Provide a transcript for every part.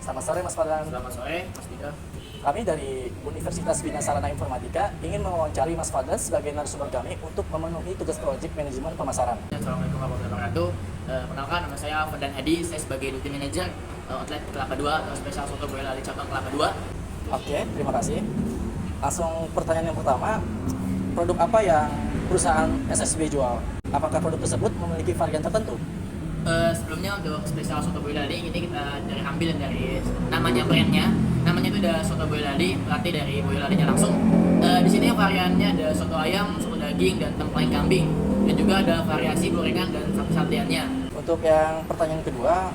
Selamat sore Mas Fadlan. Selamat sore Mas Dika. Kami dari Universitas Bina Sarana Informatika ingin mewawancari Mas Fadlan sebagai narasumber kami untuk memenuhi tugas proyek manajemen pemasaran. Assalamualaikum warahmatullahi wabarakatuh. Perkenalkan, nama saya Fadlan Hadi. Saya sebagai Duty Manager outlet Kelapa 2 atau Spesial Soto Boyolali cabang Kelapa 2. Oke, terima kasih. Langsung pertanyaan yang pertama, produk apa yang perusahaan SSB jual? Apakah produk tersebut memiliki varian tertentu? Sebelumnya untuk Spesial Soto Boyolali ini kita ambil dari namanya brandnya. Namanya itu ada Soto Boyolali, berarti dari Boyolalinya langsung. Di sini variannya ada soto ayam, soto daging, dan templang kambing. Dan juga ada variasi gorengan dan sateannya. Untuk yang pertanyaan kedua,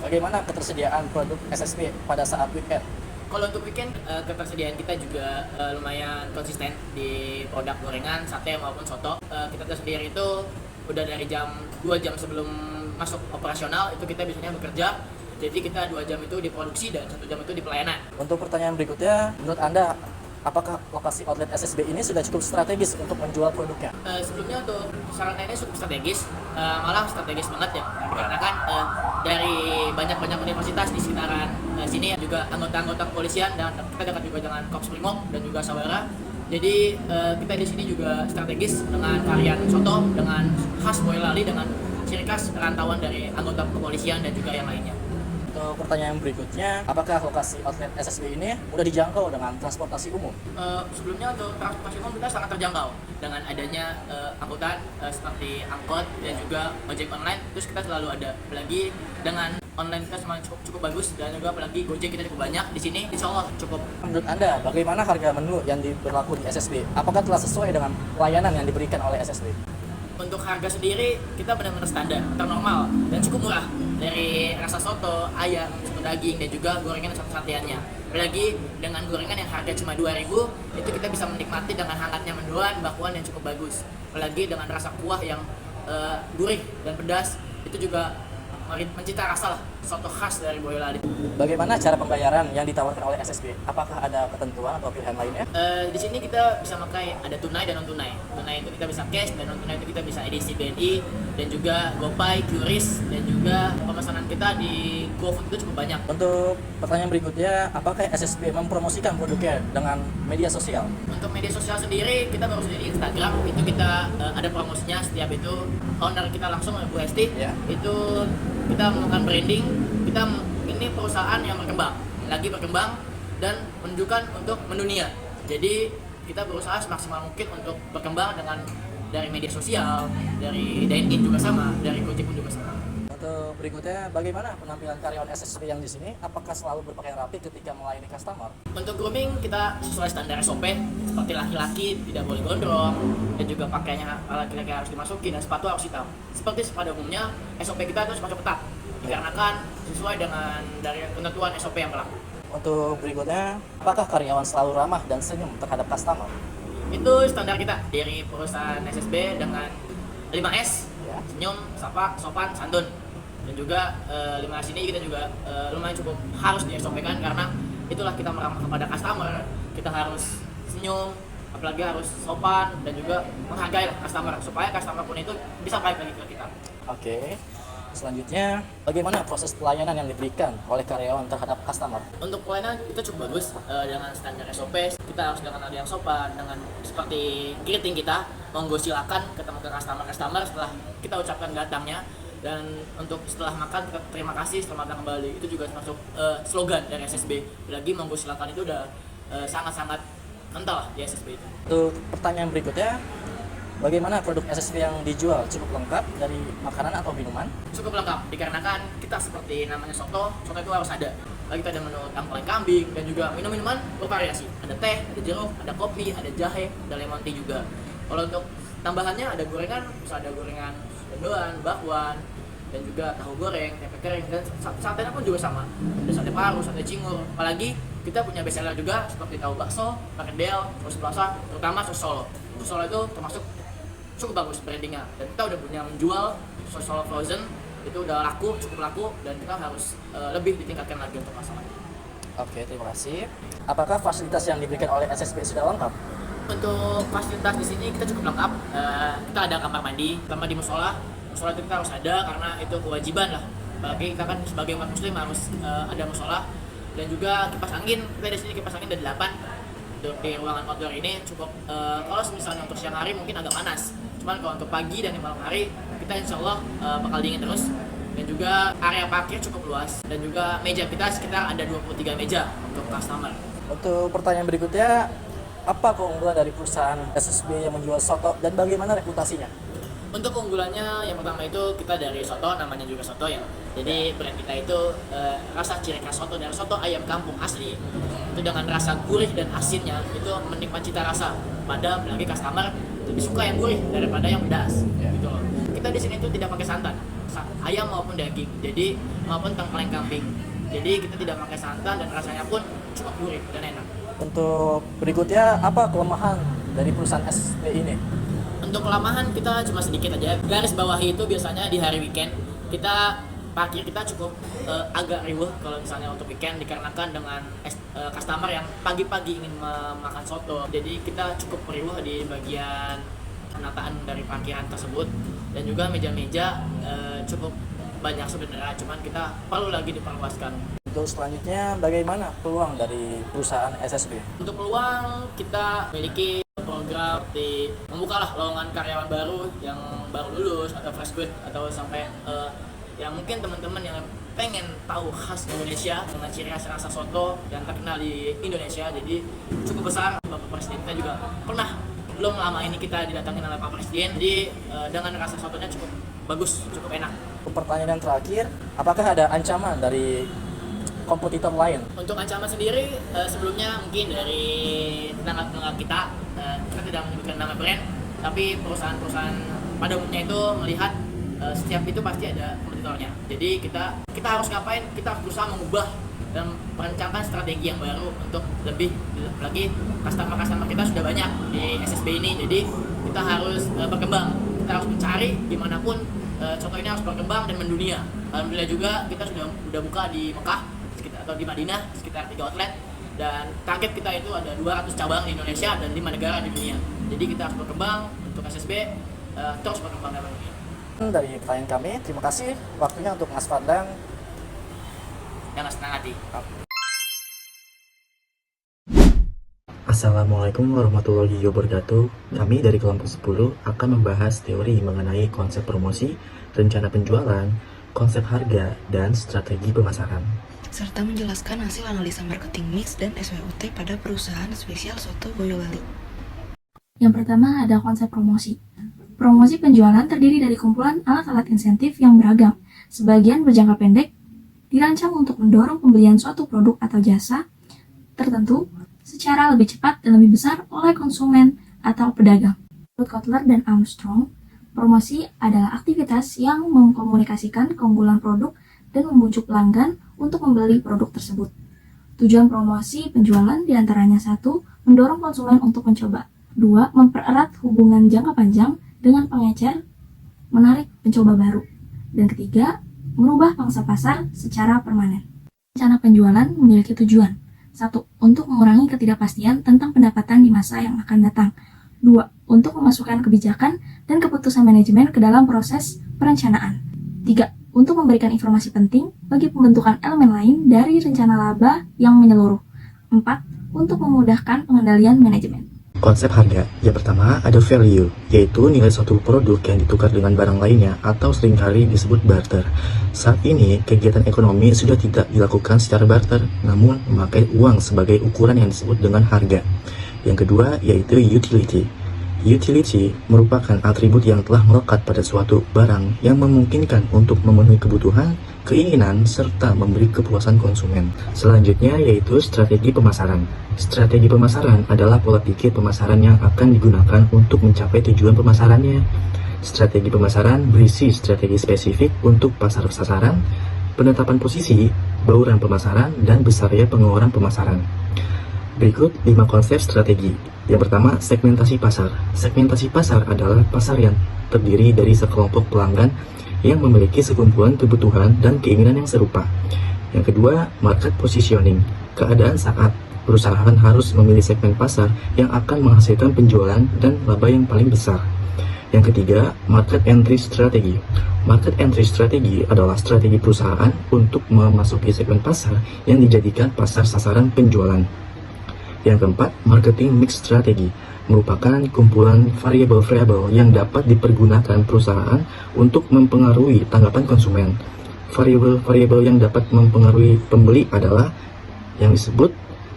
bagaimana ketersediaan produk SSB pada saat weekend? Kalau untuk weekend, ketersediaan kita juga lumayan konsisten di produk gorengan, sate maupun soto. Kita sendiri itu udah dari 2 jam sebelum masuk operasional itu kita biasanya bekerja. Jadi kita 2 jam itu di produksi dan 1 jam itu di pelayanan. Untuk pertanyaan berikutnya, menurut Anda, apakah lokasi outlet SSB ini sudah cukup strategis untuk menjual produknya? Sebelumnya untuk sarana ini cukup strategis, malah strategis banget ya. Karena kan dari banyak universitas di sekitaran sini juga anggota-anggota kepolisian, dan kita dekat juga dengan Korps Brimob dan juga Sabara. Jadi kita di sini juga strategis dengan varian soto, dengan khas Boyolali, dengan ciri khas rantauan dari anggota kepolisian dan juga yang lainnya. Untuk pertanyaan berikutnya, apakah lokasi outlet SSB ini mudah dijangkau dengan transportasi umum? Sebelumnya untuk transportasi umum kita sangat terjangkau dengan adanya angkutan seperti angkot dan juga ojek online. Terus kita selalu ada, apalagi dengan online kita cukup bagus, dan juga apalagi Gojek kita cukup banyak di sini. Insya Allah cukup. Menurut Anda, bagaimana harga menu yang berlaku di SSB? Apakah telah sesuai dengan pelayanan yang diberikan oleh SSB? Untuk harga sendiri kita benar-benar standar, ternormal dan cukup murah, dari rasa soto, ayam, soto daging, dan juga gorengan dan sateannya. Apalagi dengan gorengan yang harga cuma 2.000, itu kita bisa menikmati dengan hangatnya mendoan, bakwan yang cukup bagus. Apalagi dengan rasa kuah yang gurih dan pedas, itu juga mencita rasa lah, soto khas dari Boyolali. Bagaimana cara pembayaran yang ditawarkan oleh SSB? Apakah ada ketentuan atau pilihan lainnya? Di sini kita bisa pakai ada tunai dan non tunai. Tunai itu kita bisa cash, dan non tunai itu kita bisa edisi BNI dan juga GoPay, QRIS, dan juga pemesanan kita di GoFood itu cukup banyak. Untuk pertanyaan berikutnya, apakah SSB mempromosikan produknya dengan media sosial? Untuk media sosial sendiri kita baru saja di Instagram, itu kita ada promosinya setiap itu. Owner kita langsung Bu Hesti, Ya. itu kita melakukan branding. Ini perusahaan yang lagi berkembang dan menunjukkan untuk mendunia. Jadi kita berusaha semaksimal mungkin untuk berkembang dengan dari media sosial, dari dine-in juga sama, dari Gojek pun juga sama. Untuk berikutnya, bagaimana penampilan karyawan SSB yang di sini? Apakah selalu berpakaian rapi ketika melayani customer? Untuk grooming kita sesuai standar SOP, seperti laki-laki tidak boleh gondrong, dan juga pakaiannya laki-laki harus dimasuki, dan sepatu harus hitam. Seperti pada umumnya SOP kita itu semakin ketat, dikarenakan sesuai dengan dari ketentuan SOP yang berlaku. Untuk berikutnya, apakah karyawan selalu ramah dan senyum terhadap customer? Itu standar kita dari perusahaan SSB dengan 5S, Ya. senyum, sapa, sopan, santun. Dan juga 5S ini kita juga lumayan cukup harus di SOP-kan, karena itulah kita meramah kepada customer. Kita harus senyum, apalagi harus sopan, dan juga menghargai customer, supaya customer pun itu bisa baik lagi ke kita. Oke. Selanjutnya, bagaimana proses pelayanan yang diberikan oleh karyawan terhadap customer? Untuk pelayanan kita cukup bagus dengan standar SOP. Kita harus dengan nada yang sopan, dengan seperti greeting kita, monggo silakan ketemu ke customer setelah kita ucapkan datangnya. Dan untuk setelah makan terima kasih, selamat datang kembali, itu juga termasuk slogan dari SSB. Lagi monggo silakan itu udah sangat-sangat kental lah di SSB itu. Untuk pertanyaan berikutnya, bagaimana produk SSB yang dijual cukup lengkap dari makanan atau minuman? Cukup lengkap dikarenakan kita seperti namanya soto itu harus ada. Lagi kita ada menu tangkling kambing dan juga minum-minuman bervariasi. Ada teh, ada jeruk, ada kopi, ada jahe, ada lemon tea juga. Kalau untuk tambahannya ada gorengan, bisa ada gorengan mendoan, bakwan, dan juga tahu goreng, tempe kering, dan satenya pun juga sama. Ada sate paru, sate cingur. Apalagi kita punya bestseller juga seperti tahu bakso, perkedel, terus plaza, terutama sos Solo. Sos Solo itu termasuk cukup bagus brandingnya, dan kita udah punya menjual sos Solo frozen, itu udah laku, cukup laku, dan kita harus lebih ditingkatkan lagi untuk masalahnya. Oke, terima kasih. Apakah fasilitas yang diberikan oleh SSB sudah lengkap? Untuk fasilitas di sini kita cukup lengkap. Kita ada kamar mandi musola. Musola itu kita harus ada karena itu kewajiban lah. Apalagi kita kan sebagai umat muslim harus ada musola. Dan juga kipas angin. Kita di sini kipas angin ada 8. Di ruangan outdoor ini cukup. Kalau misalnya untuk siang hari mungkin agak panas. Cuman kalau untuk pagi dan di malam hari kita insya Allah bakal dingin terus. Dan juga area parkir cukup luas. Dan juga meja kita sekitar ada 23 meja untuk customer. Untuk pertanyaan berikutnya, apa keunggulan dari perusahaan SSB yang menjual soto dan bagaimana reputasinya? Untuk keunggulannya yang pertama itu kita dari soto, namanya juga soto ya. Jadi brand kita itu rasa ciri khas soto dari soto ayam kampung asli. Itu dengan rasa gurih dan asinnya itu menikmati cita rasa. Pada apalagi customer lebih suka yang gurih daripada yang pedas. Gitu loh. Kita di sini itu tidak pakai santan, ayam maupun daging. Jadi maupun tengkleng kambing. Jadi kita tidak pakai santan dan rasanya pun cukup gurih dan enak. Untuk berikutnya, apa kelemahan dari perusahaan SSB ini? Untuk kelemahan kita cuma sedikit aja. Garis bawahi itu biasanya di hari weekend kita parkir kita cukup agak riuh kalau misalnya untuk weekend dikarenakan dengan customer yang pagi-pagi ingin makan soto. Jadi kita cukup riuh di bagian penataan dari parkiran tersebut, dan juga meja-meja cukup banyak sebenarnya, cuman kita perlu lagi diperluaskan. Untuk selanjutnya, bagaimana peluang dari perusahaan SSB? Untuk peluang kita memiliki program di membukalah lowongan karyawan baru yang baru lulus atau fresh grad atau sampai yang mungkin teman-teman yang pengen tahu khas Indonesia dengan ciri khas rasa soto yang terkenal di Indonesia. Jadi cukup besar. Bapak Presiden kita juga pernah belum lama ini kita didatangin oleh Pak Presiden. Jadi dengan rasa sotonya cukup bagus, cukup enak. Pertanyaan yang terakhir, apakah ada ancaman dari kompetitor lain? Untuk ancaman sendiri sebelumnya mungkin dari tetangga-tetangga kita tidak menyebutkan nama brand, tapi perusahaan-perusahaan pada umumnya itu melihat setiap itu pasti ada kompetitornya. Jadi kita harus ngapain? Kita harus berusaha mengubah dan merancangkan strategi yang baru untuk lebih lagi customer kita sudah banyak di SSB ini. Jadi kita harus berkembang. Kita harus mencari dimanapun contoh ini harus berkembang dan mendunia. Alhamdulillah juga kita sudah buka di Mekah atau di Madinah sekitar 3 outlet, dan target kita itu ada 200 cabang di Indonesia dan 5 negara di dunia. Jadi kita harus berkembang untuk SSB, terus berkembang dalam dunia. Dari pertanyaan kami, terima kasih waktunya untuk Mas Fadlang. Jangan senang hati. Assalamualaikum warahmatullahi wabarakatuh. Kami dari kelompok 10 akan membahas teori mengenai konsep promosi, rencana penjualan, konsep harga, dan strategi pemasaran, serta menjelaskan hasil analisa marketing mix dan SWOT pada perusahaan spesial soto Boyolali. Yang pertama ada konsep promosi. Promosi penjualan terdiri dari kumpulan alat-alat insentif yang beragam. Sebagian berjangka pendek, dirancang untuk mendorong pembelian suatu produk atau jasa tertentu secara lebih cepat dan lebih besar oleh konsumen atau pedagang. Menurut Kotler dan Armstrong, promosi adalah aktivitas yang mengkomunikasikan keunggulan produk dan membujuk pelanggan untuk membeli produk tersebut. Tujuan promosi penjualan diantaranya 1. Mendorong konsumen untuk mencoba. 2. Mempererat hubungan jangka panjang dengan pengecer, menarik pencoba baru. Dan ketiga, merubah pangsa pasar secara permanen. Rencana penjualan memiliki tujuan. 1. Untuk mengurangi ketidakpastian tentang pendapatan di masa yang akan datang. 2. Untuk memasukkan kebijakan dan keputusan manajemen ke dalam proses perencanaan. 3. untuk memberikan informasi penting bagi pembentukan elemen lain dari rencana laba yang menyeluruh. 4. Untuk memudahkan pengendalian manajemen. Konsep harga. Yang pertama ada value, yaitu nilai suatu produk yang ditukar dengan barang lainnya atau seringkali disebut barter. Saat ini, kegiatan ekonomi sudah tidak dilakukan secara barter, namun memakai uang sebagai ukuran yang disebut dengan harga. Yang kedua yaitu utility. Utility merupakan atribut yang telah melekat pada suatu barang yang memungkinkan untuk memenuhi kebutuhan, keinginan, serta memberi kepuasan konsumen. Selanjutnya yaitu strategi pemasaran. Strategi pemasaran adalah pola pikir pemasaran yang akan digunakan untuk mencapai tujuan pemasarannya. Strategi pemasaran berisi strategi spesifik untuk pasar sasaran, penetapan posisi, bauran pemasaran, dan besarnya pengeluaran pemasaran. Berikut 5 konsep strategi. Yang pertama, segmentasi pasar. Segmentasi pasar adalah pasar yang terdiri dari sekelompok pelanggan yang memiliki sekumpulan kebutuhan dan keinginan yang serupa. Yang kedua, market positioning. Keadaan saat perusahaan harus memilih segmen pasar yang akan menghasilkan penjualan dan laba yang paling besar. Yang ketiga, market entry strategy. Market entry strategy adalah strategi perusahaan untuk memasuki segmen pasar yang dijadikan pasar sasaran penjualan. Yang keempat, marketing mix strategy merupakan kumpulan variabel-variabel yang dapat dipergunakan perusahaan untuk mempengaruhi tanggapan konsumen. Variabel-variabel yang dapat mempengaruhi pembeli adalah yang disebut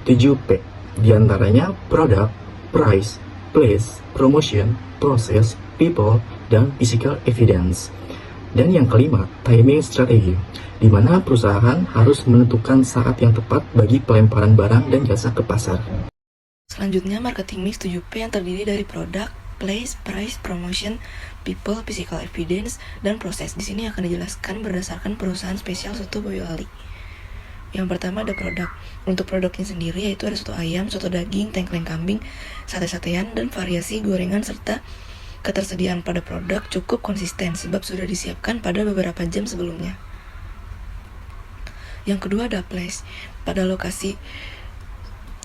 7P, diantaranya product, price, place, promotion, process, people, dan physical evidence. Dan yang kelima, timing strategy, di mana perusahaan harus menentukan saat yang tepat bagi pelemparan barang dan jasa ke pasar. Selanjutnya, marketing mix 7P yang terdiri dari product, place, price, promotion, people, physical evidence, dan proses. Di sini akan dijelaskan berdasarkan perusahaan spesial soto Boyolali. Yang pertama ada produk. Untuk produknya sendiri yaitu ada soto ayam, soto daging, tengkleng kambing, sate-satean, dan variasi gorengan serta ketersediaan pada produk cukup konsisten sebab sudah disiapkan pada beberapa jam sebelumnya. Yang kedua ada place. Pada lokasi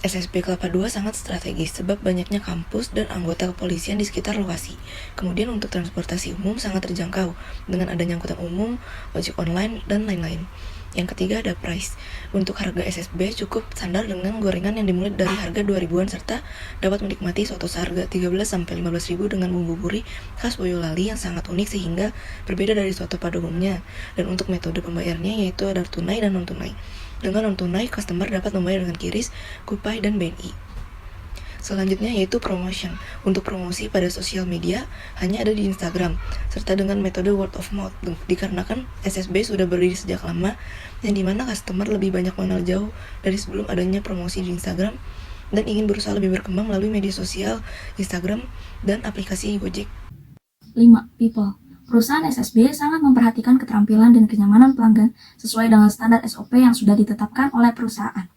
SSB Kelapa II sangat strategis sebab banyaknya kampus dan anggota kepolisian di sekitar lokasi. Kemudian untuk transportasi umum sangat terjangkau dengan adanya angkutan umum, ojek online, dan lain-lain. Yang ketiga ada price. Untuk harga SSB cukup standar dengan gorengan yang dimulai dari harga 2.000-an serta dapat menikmati soto seharga 13-15 ribu dengan bumbu gurih khas Boyolali yang sangat unik sehingga berbeda dari soto pada umumnya. Dan untuk metode pembayarnya yaitu ada tunai dan non-tunai. Dengan non-tunai, customer dapat membayar dengan QRIS, Kupai, dan BNI. Selanjutnya yaitu promotion. Untuk promosi pada sosial media hanya ada di Instagram serta dengan metode word of mouth dikarenakan SSB sudah berdiri sejak lama yang dimana customer lebih banyak mengenal jauh dari sebelum adanya promosi di Instagram dan ingin berusaha lebih berkembang melalui media sosial, Instagram, dan aplikasi Gojek. 5. People. Perusahaan SSB sangat memperhatikan keterampilan dan kenyamanan pelanggan sesuai dengan standar SOP yang sudah ditetapkan oleh perusahaan,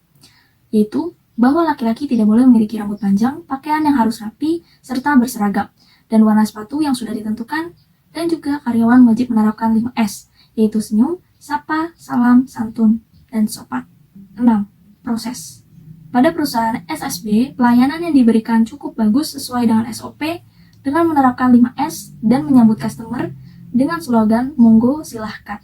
yaitu bahwa laki-laki tidak boleh memiliki rambut panjang, pakaian yang harus rapi, serta berseragam, dan warna sepatu yang sudah ditentukan, dan juga karyawan wajib menerapkan 5S, yaitu senyum, sapa, salam, santun, dan sopan. 6. Proses. Pada perusahaan SSB, pelayanan yang diberikan cukup bagus sesuai dengan SOP, dengan menerapkan 5S dan menyambut customer dengan slogan "Monggo silahkan",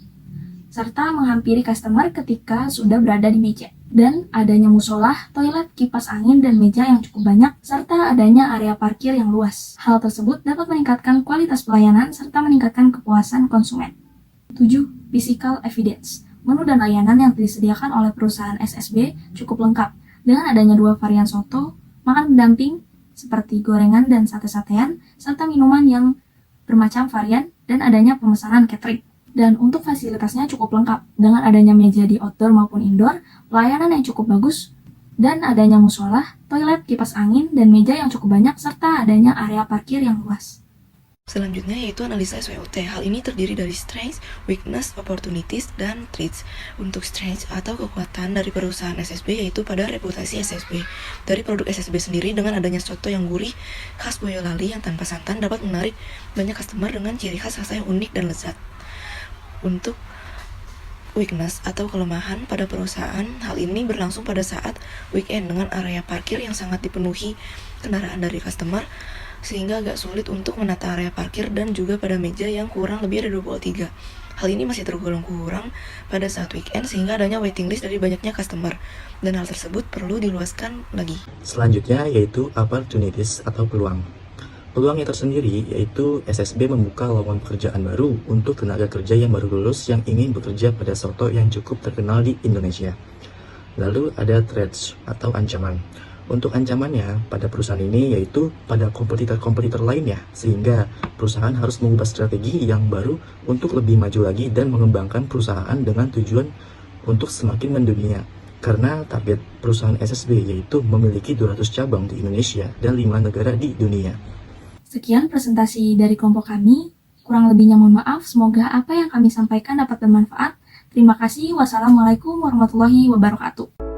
serta menghampiri customer ketika sudah berada di meja. Dan adanya musola, toilet, kipas angin, dan meja yang cukup banyak, serta adanya area parkir yang luas. Hal tersebut dapat meningkatkan kualitas pelayanan serta meningkatkan kepuasan konsumen. 7. Physical evidence. Menu dan layanan yang disediakan oleh perusahaan SSB cukup lengkap, dengan adanya 2 varian soto, makan pendamping, seperti gorengan dan sate-satean, serta minuman yang bermacam varian, dan adanya pemesanan catering. Dan untuk fasilitasnya cukup lengkap, dengan adanya meja di outdoor maupun indoor, pelayanan yang cukup bagus, dan adanya musola, toilet, kipas angin, dan meja yang cukup banyak, serta adanya area parkir yang luas. Selanjutnya yaitu analisa SWOT. Hal ini terdiri dari strengths, weakness, opportunities, dan threats. Untuk strengths atau kekuatan dari perusahaan SSB yaitu pada reputasi SSB. Dari produk SSB sendiri dengan adanya soto yang gurih khas Boyolali yang tanpa santan dapat menarik banyak customer dengan ciri khas rasa yang unik dan lezat. Untuk weakness atau kelemahan pada perusahaan, hal ini berlangsung pada saat weekend dengan area parkir yang sangat dipenuhi kendaraan dari customer. sehingga agak sulit untuk menata area parkir dan juga pada meja yang kurang lebih ada 23. Hal ini masih tergolong kurang pada saat weekend sehingga adanya waiting list dari banyaknya customer, dan hal tersebut perlu diluaskan lagi. Selanjutnya yaitu opportunities atau peluang. Peluangnya tersendiri yaitu SSB membuka lowongan pekerjaan baru untuk tenaga kerja yang baru lulus yang ingin bekerja pada soto yang cukup terkenal di Indonesia. Lalu ada threats atau ancaman. Untuk ancamannya pada perusahaan ini yaitu pada kompetitor-kompetitor lainnya, sehingga perusahaan harus mengubah strategi yang baru untuk lebih maju lagi dan mengembangkan perusahaan dengan tujuan untuk semakin mendunia. Karena target perusahaan SSB yaitu memiliki 200 cabang di Indonesia dan 5 negara di dunia. Sekian presentasi dari kelompok kami. Kurang lebihnya mohon maaf, semoga apa yang kami sampaikan dapat bermanfaat. Terima kasih. Wassalamualaikum warahmatullahi wabarakatuh.